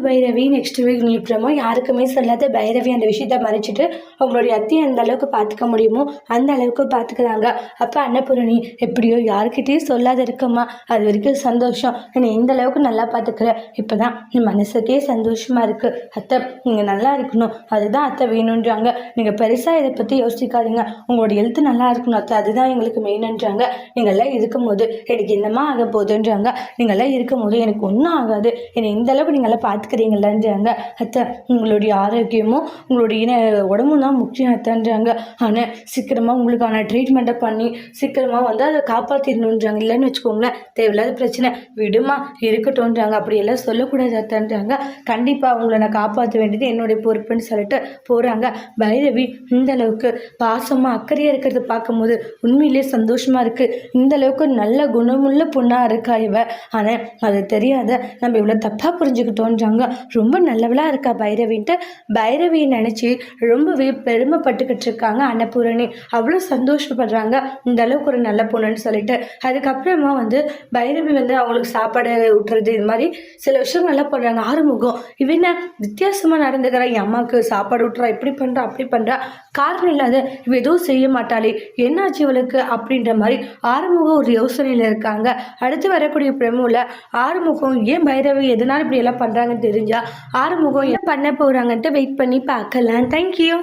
Bhairavi next week நிற்கிறோமோ யாருக்குமே சொல்லாத பைரவி அந்த விஷயத்த மறைச்சிட்டு அவங்களுடைய அத்தையை அந்த அளவுக்கு பார்த்துக்க முடியுமோ அந்த அளவுக்கு பார்த்துக்கிறாங்க. அப்போ அன்னபூரணி எப்படியோ யாருக்கிட்டேயும் சொல்லாத இருக்கம்மா, அது வரைக்கும் சந்தோஷம், என்னை எந்த அளவுக்கு நல்லா பார்த்துக்கிற, இப்போ தான் என் மனசுக்கே சந்தோஷமாக இருக்குது அத்தை, நீங்கள் நல்லா இருக்கணும், அதுதான் அத்தை வேணுன்றாங்க. நீங்கள் பெருசாக இதை பற்றி யோசிக்காதீங்க, உங்களோட ஹெல்த் நல்லா இருக்கணும் அத்தை, அதுதான் எங்களுக்கு மெயினுன்றாங்க. நீங்கள்லாம் இருக்கும்போது எனக்கு என்னமா ஆக போகுதுன்றாங்க. நீங்கள்லாம் இருக்கும்போது எனக்கு ஒன்றும் ஆகாது, என்னை இந்த அளவுக்கு நீங்கள்லாம் பார்த்துக்கிறீங்களான்றாங்க. அத்தை, உங்களுடைய ஆரோக்கியமும் உங்களுடைய உடம்பும் தான் முக்கியம் அத்தைன்றாங்க. ஆனால் சீக்கிரமாக உங்களுக்கான ட்ரீட்மெண்ட்டை பண்ணி சீக்கிரமாக வந்து அதை காப்பாற்றிடணுன்றாங்க. இல்லைன்னு வச்சுக்கோங்களேன் தேவையில்லாத பிரச்சனை, விடுமா இருக்கட்டும்ன்றாங்க. அப்படியெல்லாம் சொல்லக்கூடாது அத்தைன்றாங்க. கண்டிப்பாக அவங்கள நான் காப்பாற்ற வேண்டியது என்னுடைய பொறுப்புன்னு சொல்லிட்டு போகிறாங்க. பைரவி இந்த அளவுக்கு பாசமாக அக்கறையாக இருக்கிறத பார்க்கும்போது உண்மையிலேயே சந்தோஷமாக இருக்குது. இந்த அளவுக்கு நல்ல குணமுள்ள பொண்ணாக இருக்கா இவ, ஆனால் அது தெரியாத நம்ம இவ்வளோ தப்பாக புரிஞ்சுக்கிட்டோன்றாங்க. ரொம்ப நல்லவளாக இருக்கா பைரவின்ட்டு பைரவியை நினச்சி ரொம்பவே பெருமைப்பட்டுக்கிட்டு இருக்காங்க அன்னபூரணி. அவ்வளோ சந்தோஷப்படுறாங்க இந்த அளவுக்கு ஒரு நல்ல பொண்ணுன்னு சொல்லிட்டு. அதுக்கப்புறமா வந்து பைரவி வந்து அவங்களுக்கு சாப்பாடு விட்டுறது, இது மாதிரி சில விஷயங்கள்லாம் பண்ணுறாங்க. ஆறுமுகம் இவன வித்தியாசமாக நடந்துக்கிறா, என் அம்மாவுக்கு சாப்பாடு விட்டுறா, இப்படி பண்ணுறா அப்படி பண்ணுறா, காரணம் இல்லாத இவ எதுவும் செய்ய மாட்டாளே, என்னாச்சு இவளுக்கு அப்படின்ற மாதிரி ஆறுமுகம் ஒரு யோசனையில் இருக்காங்க. அடுத்து வரக்கூடிய பிரமுல ஆறுமுகம் ஏன் பைரவி எதனால இப்படி எல்லாம் பண்ணுறாங்கன்னு தெரிஞ்சா ஆறுமுகம் என்ன பண்ண போகிறாங்கன்ட்டு வெயிட் பண்ணி பார்க்கலாம். தேங்க்யூ.